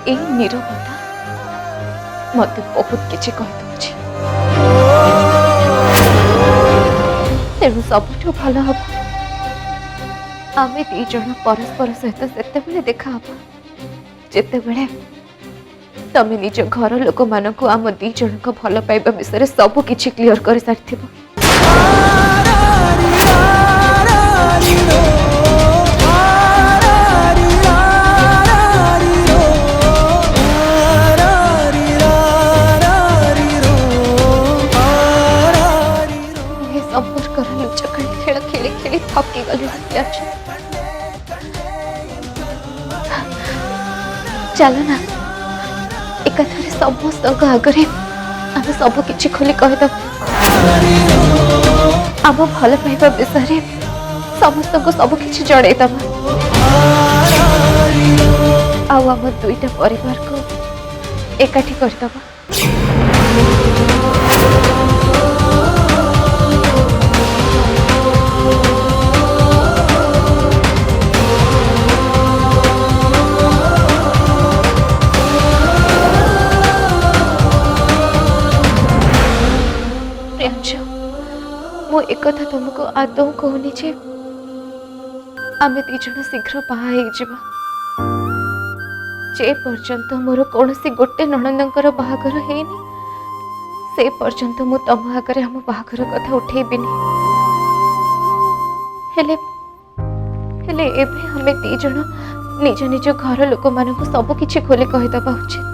ए नीरवता मत बहुत किसी कह दूची तेणु सबुठ भल हम आम दीज परस्पर सहित से देखा जिते बड़े तमें निज घर लोक मान आम दीज भल पाइबा विषय सब किछि क्लियर कर सारी संपर्क लुचकाली खेल खेली खेली थकी गली चलो ना एक समस्त आगे आम सब किछि खोली कहीदब आम भल पाइबा विषय समस्त को सब किछि जनईदब आम दुईटा परिवार को एकाठी करदब मो एक तुमको आदौ कहूनी जे आम दीज शीघ्र बाहा जे पर्यंत मोर कौन गोटे नणंदर बाहागर हैनी से पर्यंत मु तम आगे आम बाहागर कथा उठेबिनी हेले एबे हमें दीज निज निज घर लोक मान सब किछि खोली कहीदबा उचित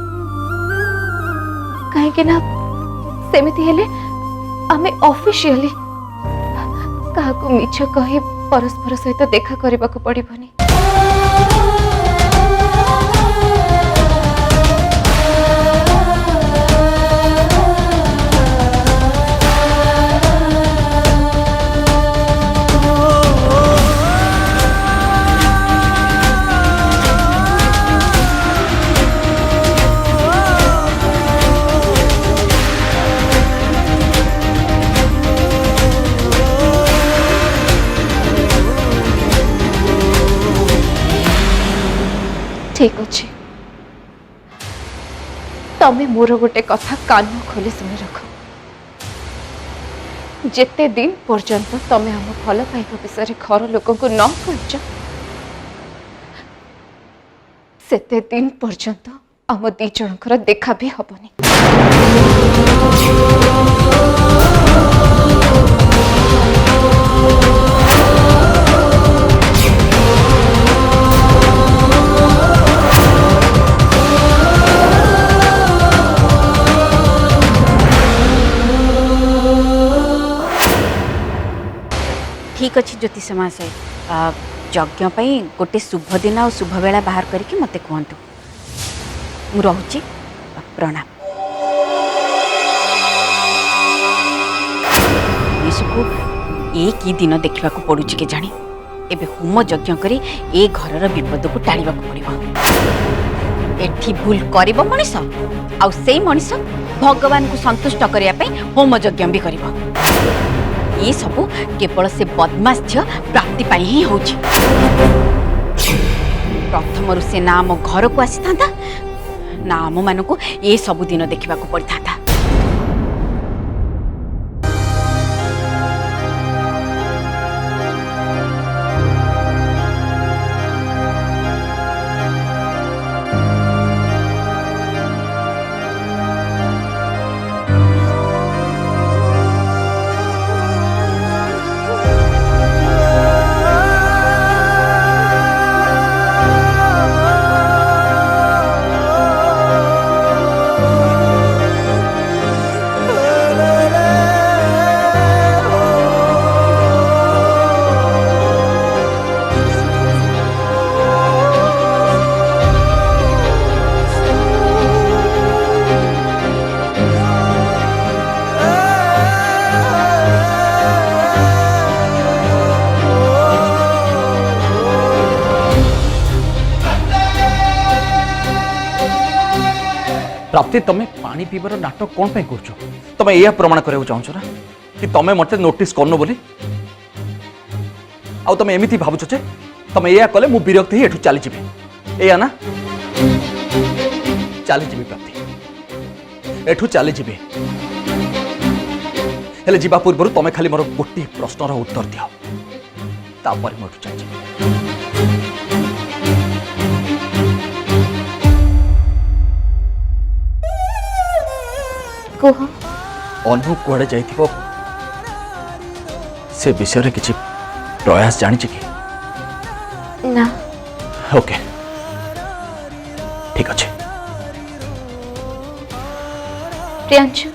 कहीं सेमिति हेले आमे ऑफिशियली काहाकू मिछ कही परस्पर सहित देखा करने को पड़बनी ठीक अच्छे तमें मोर गोटे कथा कान खोली शुणी रख जेते दिन पर्यंत तमें आम भल पाइबा विषय घर लोक न कह सेते दिन पर्यंत आम दी जनकर देखा भी हबनी ठीक अच्छे ज्योतिष महाशय यज्ञ गोटे शुभ दिन और शुभ बेला बाहर करके मत कहतु मु रोची प्रणाम को एक ही दिन देखा पड़ू के जानी एबे होम यज्ञ करी ए घर विपद को टाड़ा पड़ो एठी भूल कर मनीष आउ से मनीष भगवान को संतुष्ट करने होम यज्ञ भी कर ये सब केवल से बदमाश झील प्राप्ति ही होची प्रथम से ना आम घर को आसी था ना आम मान को ये सब दिन देखा पड़ता था प्राप्ति तमें पानी पीबार नाटक कौन पे कर तमें यह प्रमाण करने चाहूच ना कि तमें मत नोटिस करन बोली आउ तमें एमती भावुच जे तमें यह कले मु विरक्त ही एठू चली जी या ना चली जी प्राप्ति एठू चली जी हेले जीवा पूर्व तुम खाली मोर गोटे प्रश्नर उत्तर दियो तापर मैं चली कह अनु कुआड़े जाइथिबो से विषय किसी प्रयास जानी कि ना ओके ठीक अच्छे प्रियांशु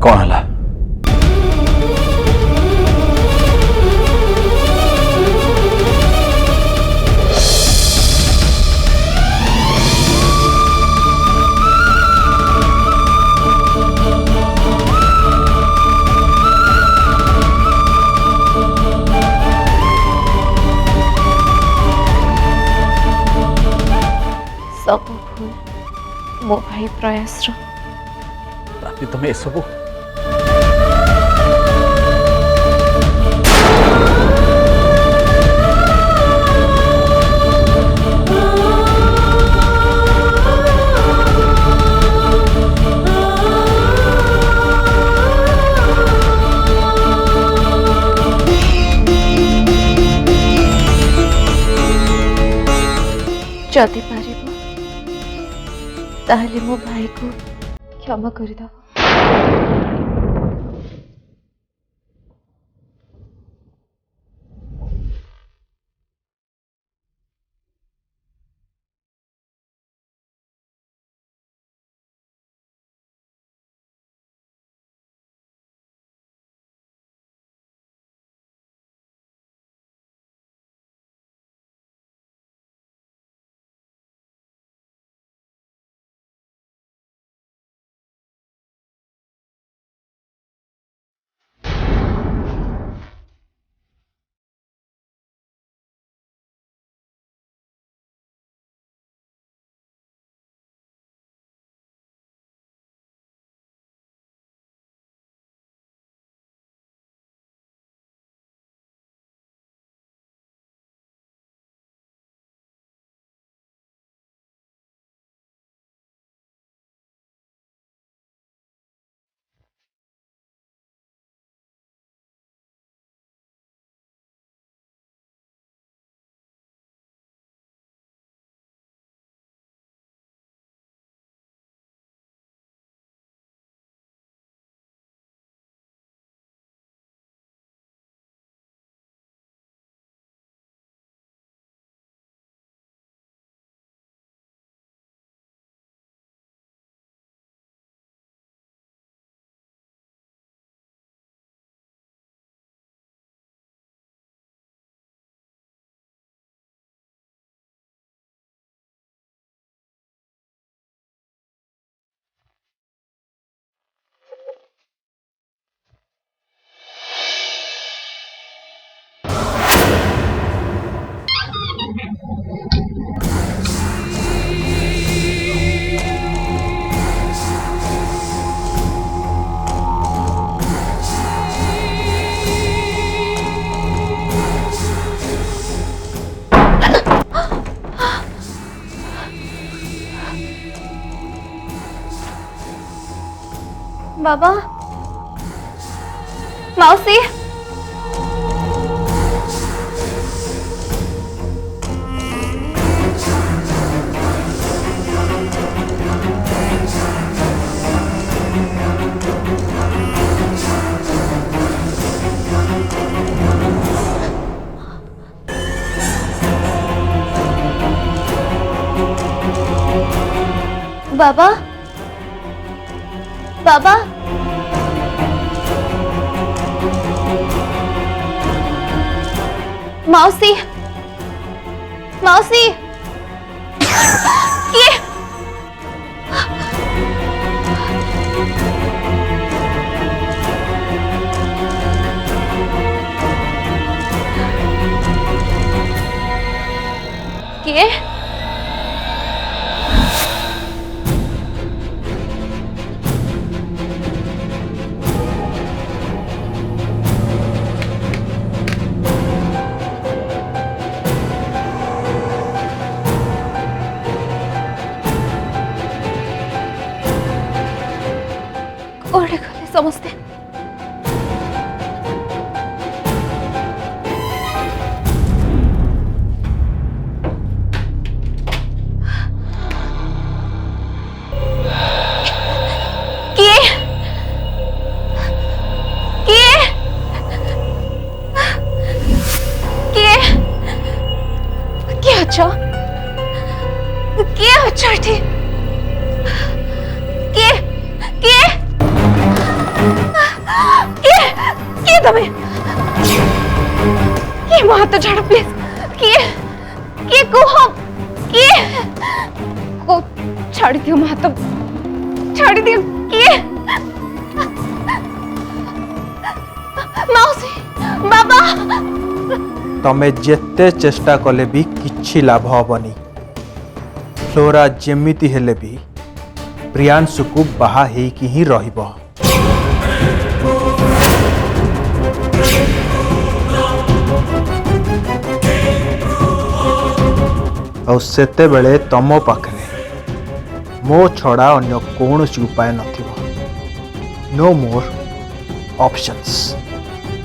कौन हला सब भूल मो भाई प्रयास प्राप्ति तुम्हें सब जदि पार ताहले मो भाई को क्षमा कर दो। बाबा मौसी बाबा बाबा मौसी मौसी ये किए कोड़े गले समस्ते किए किए किए किए अच्छा किए अच्छा ठीक किए किए किए किए तमें किए मो हाथ झाड़ प्लीज किए किए को हम किए को छाड़ दियो मो हाथ छाड़ दियो किए मौसी बाबा तमे जेते चेष्टा कले भी किछि लाभ हबनी। फ्लोरा जेमिति हेले भी प्रियांशु को बाहा हेकी ही रहिबो। और सेते बेले तमो पाखरे मो छड़ा अन्य कौनसी उपाय नथिबो। No more options.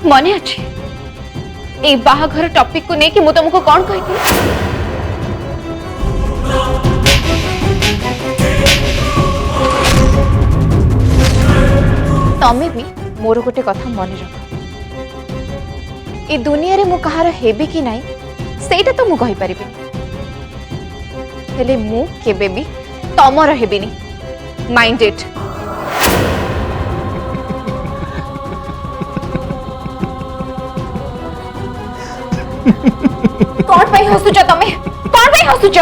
मने अच्छी ए बाहाघर टॉपिक को लेके मु तुमको कौन कहती तमे भी मोर गोटे कथा मन रख ए दुनिया रे मु कहार हेबी कि नाही सेटा तो मु कहि परिबे हेले मु केबे भी तमर हेबिनी माइंड इट कौन पाई हसुच तमे कौन पाई हसुच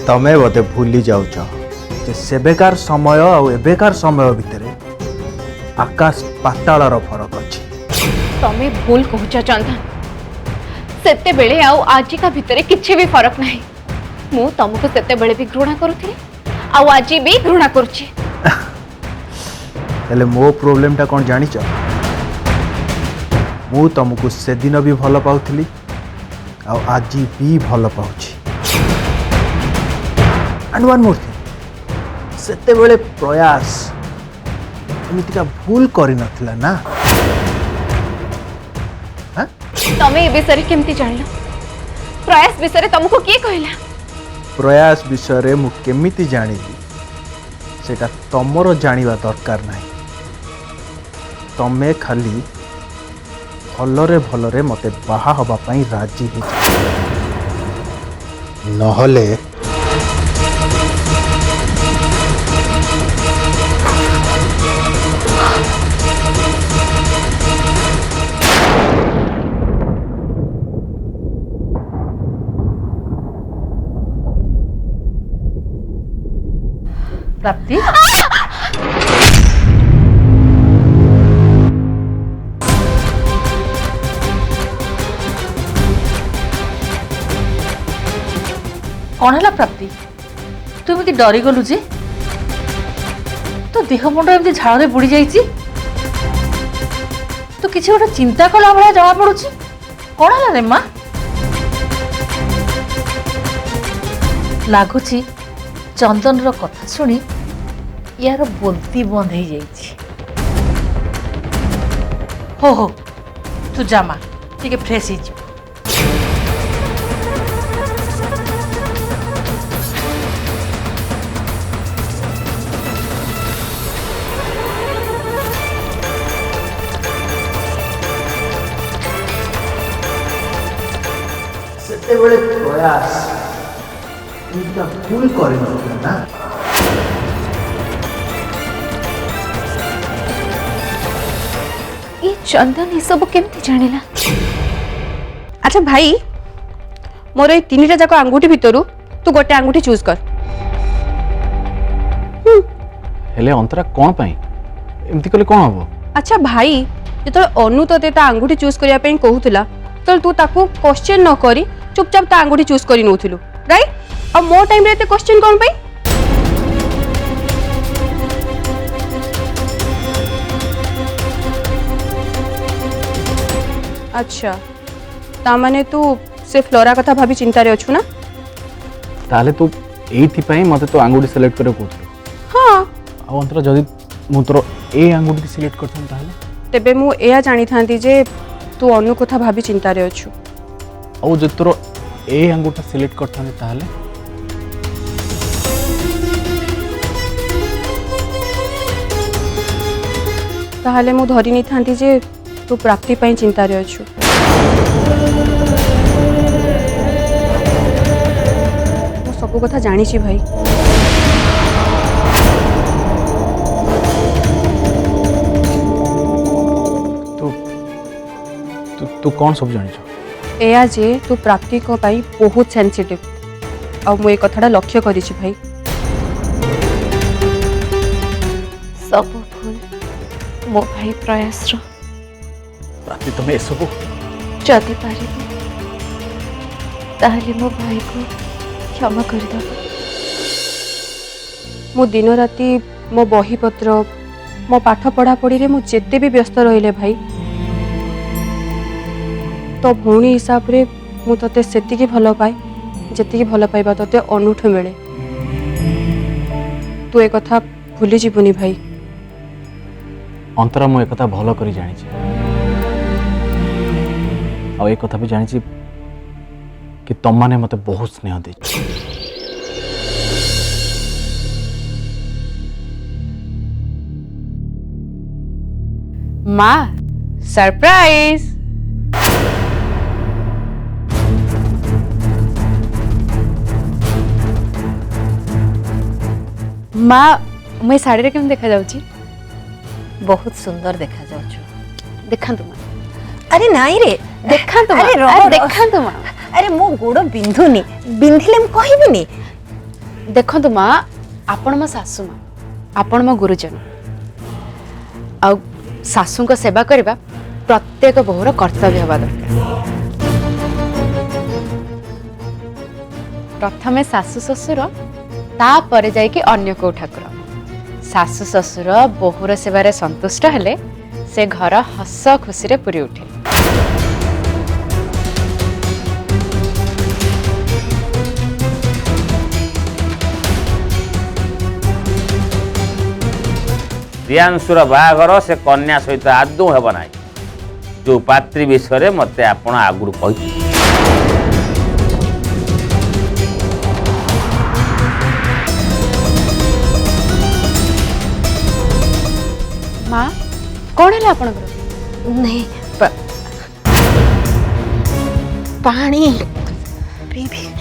तमे बोते भूली जाउछ जे सेबेकार समय और एबेकार समय भितर आकाश पाताळर फरक अछि। तमे भूल कहूच चंदन सेते बेले आउ आजिका भितरे किछि भी फरक नाही मु तुमको सेते बेले भी घृणा करूथि आउ आजि भी घृणा करूछि। हेले मो प्रॉब्लम टा कोन जानिछ मु तुमको से दिन भी भल पाउथली आ आज भी भल पाउछि। एंड वन मोर थिंग सेते बेले प्रयास एमितिका भूल करि नथिला ना। हां तमे ए विषय केमती जानलो प्रयास विषय तुमको किए कहला प्रयास विषय मु केमिति जानिली सेटा तमरो जानिबा दरकार नाही। तमे खाली भलरे भलरे मते बाहा हबा पई राजी हो नहले प्राप्ति कौन है प्राप्ति तू एमती डरी गलु जे तो देह मुंड एमती झाड़े बुड़ी जाइछि तो किसी गोटे चिंता कला भाया जमा पड़ुछि कौन है रे माँ लगुच चंदन रो कथा सुनी यार बोलती बंद हो जाइछि। हो तू जामा ठीक फ्रेश हो सेते बेले प्रयास इनका भूल करि नथिला ना। ये चंदन ये सब केमती जानिला अच्छा भाई मोर ये तीन जाक आंगुठी भितर तू गोटे आंगुठी चूज कर। हेले अंतरा कोन पई एमती कले कोन हबो। अच्छा भाई जो अनु तोते ता आंगुठी चूज करिया पे कहूला तो तू ताको क्वेश्चन न करी चुपचाप ता आंगुठी चूज करी नउथिलु राइट। अब मो टाइम रे ते क्वेश्चन कोन पई अच्छा ता माने तू से फ्लोरा कथा भाभी चिंता रे अछु ना ताले तू एइथिपाई मते तो आंगुठी सिलेक्ट करे कहूथलो हाँ आ अंतरा जदि मु तोर ए आंगुठी सिलेक्ट करथन ताहले तेबे मु एया जानी थांती जे तू अनु कथा भाभी चिंता रे अछु आ जदि तोर ए आंगुठा सिलेक्ट करथन ताहले ताहले मु धरी नहीं थांती जे तू प्राप्ति पई चिंता रे अछु मु सब कथा जानी छी भाई तू तू तू कौन सब जानि छ एया जे तू प्राप्ति को पाई बहुत सेंसिटिव और मु ए कथाटा लक्ष्य करी छी भाई सब भूल मो भाई प्रयास प्राप्ति तमे एसबु जदि पारि ताहले मो भाई को क्षमा कर दो। मु दिन राति मो बही पत्र मो पाठ पढ़ा पढ़ी रे मु जेते भी व्यस्त रहिले भाई तो भौणी हिसाब रे मु तते सेतिकी भल पाए जेतिकी भल पाइबा तते अनुठ मिले तू ए कथा भूली जीवनी भाई अंतरा मु एक कथा भलो करी जानि छी आ एक कथा भी जानि छी कि तुम माने मते बहुत स्नेह दे माँ सरप्राइज माँ मैं साड़ी केम देखा जाउची बहुत सुंदर देखा जाउछु देखंतु माँ अरे नाई रे देखंतु अरे माँ रहो, देखंतु माँ अरे मो गोड़ बिंधुनी बिंधिले मु कहबिनी देखंतु माँ आपण मो सासु माँ आपण मो गुरुजन आ सासु को सेवा करबा प्रत्येक बहुर कर्तव्य हवा दरकार प्रथमे सासु ससुर तापर जाइके अन्य को ठाकुर सासु ससुर बहुर सेवारे संतुष्ट हेले से घर हस खुशी रे पूरी उठे प्रियांशुर बाहागर से कन्या सहित आदौ हेब ना जो पात्री विषय मत आपण आगुड़ कही माँ कौन है आपण नहीं पानी पीबी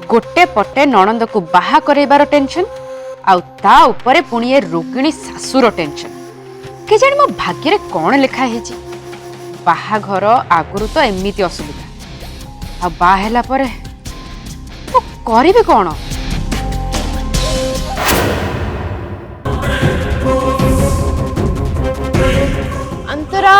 गोटे पटे नणंद को बाहा करैबार टेंशन आउ ता उपरे पुणी ए रोगिणी सासुर टेंशन के जाने मो भाग्य रे कौन लिखा है जी बाहा घर आगुरु तो एमिति असुविधा आ बा हैला परे मो करिबे कौन अंतरा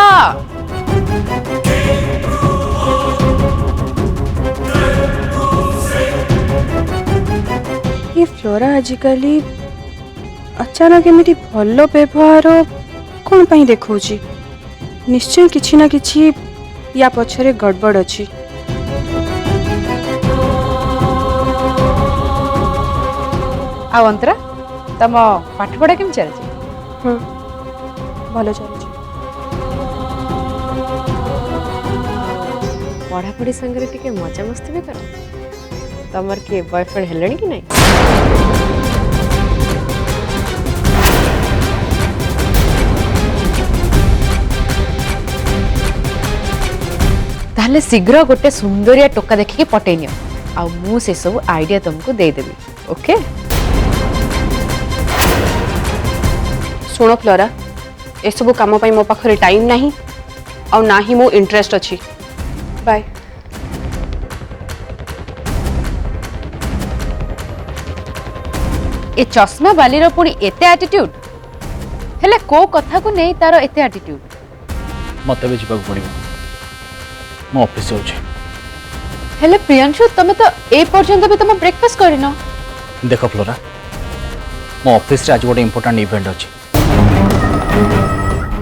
ये फ्लोरा आजिकल अचानक एमती भल व्यवहार कौन पाई देखौची निश्चय किछि ना किछि या पछरे गड़बड़ अछि आ अंतरा तम पाठ पढ़ा केम चलछि भल चलछि पढ़ापढ़ी संगे टिके मजा मस्ती भी कर तमर किए बॉयफ्रेंड हेलणी कि नहीं ताहले शीघ्र गोटे सुंदरिया टोका देखिके पटै नियो आ मु से सब आइडिया तुमको दे देबी ओके सुनो फ्लोरा ए सब काम पाई मो पाखरे टाइम नाही और ना ही मो इंटरेस्ट अछि बाय ए चश्मा बाली रो पुणी एते एटीट्यूड हेले को कथा को नहीं तार एते एटीट्यूड मत भी जावाक पड़ो मो ऑफिस जाऊँ हेले प्रियांशु तमे तो ए पर्यंत भी तुम ब्रेकफास्ट करिनो देख फ्लोरा मो ऑफिस रे आज गोटे इंपोर्टेंट इवेंट अच्छी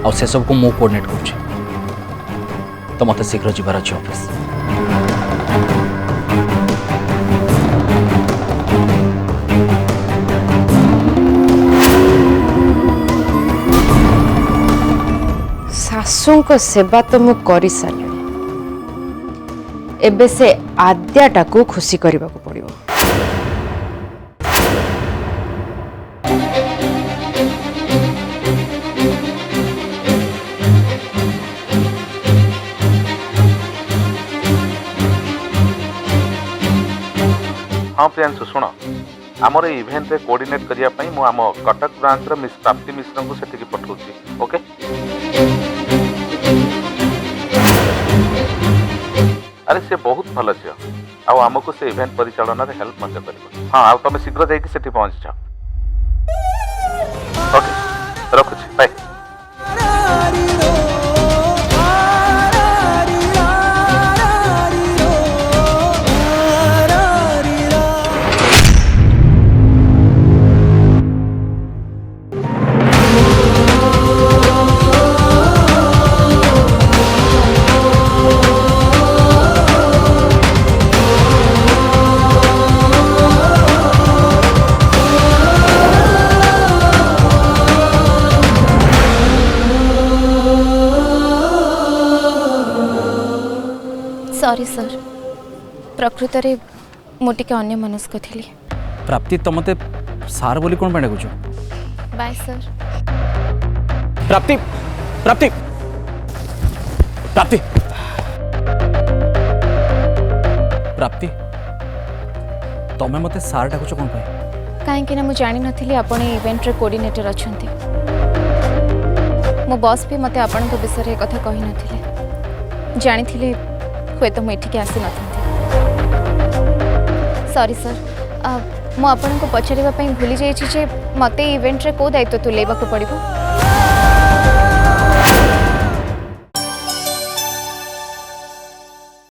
आ से सब को मु कोऑर्डिनेट करूँ तो मत शीघ्र जीवार अच्छे ऑफिस शाशु को सेवा तो मु करि सारी एबे से आद्याटा को खुशी करबा को पड़िबो हाँ प्रियांशु शुण आमर इवेंट रे कोऑर्डिनेट करिया पई मु आम कटक ब्रांच रो मिस प्राप्ति मिश्र को सेठी पठाउची ओके अरे से बहुत भल झील आउ आमको से इवेंट परिचालन रे हेल्प मत कर हाँ आ तुम शीघ्र जाइए सेठी पहुंच जाओ ओके रखुची बाय सॉरी सर प्रकृत रे मोटिके अन्य मनस्क थिली प्राप्ति तो मते सार बोली कौन पैंडा कुछ बाय सर प्राप्ति प्राप्ति प्राप्ति प्राप्ति तमें मते सार डाकुछ कौन पाए काहेकि ना मु जानि नथिली आपण इवेंट रे कोऑर्डिनेटर अछंती मो बॉस भी मते आपण को विषय रे कथा कहि नथिले जानिथिले हुए तो मुझे के आसी नथंती सॉरी सर मु आपण को पचारिबा पई भूली जाई छी जे मते इवेंट रे को दायित्व तुलेबा को पड़िबो